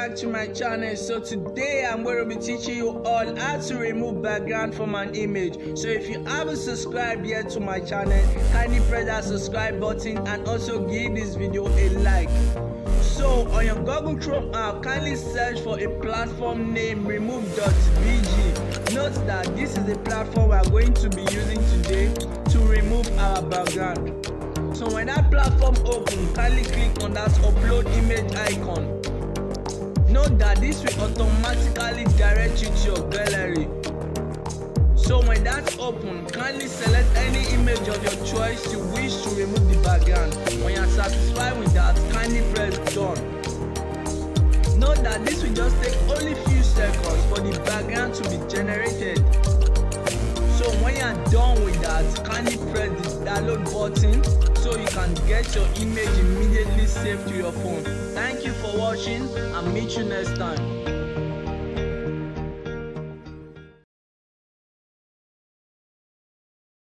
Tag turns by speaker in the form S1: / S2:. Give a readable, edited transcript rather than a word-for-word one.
S1: back to my channel. So today I'm going to be teaching you all how to remove background from an image. So if you haven't subscribed yet to my channel, kindly press that subscribe button and also give this video a like. So on your Google Chrome app, kindly search for a platform named remove.bg. Note that this is the platform we are going to be using today to remove our background. So when that platform opens, kindly click on that upload image icon. Note that this will automatically direct you to your gallery. So when that's open, kindly select any image of your choice you wish to remove the background. When you're satisfied with that, kindly press done. Note that this will just take only few seconds for the background to be generated. So when you're done with that, kindly press the download button so you can get your image immediately saved to your phone. Thank you for watching and meet you next time.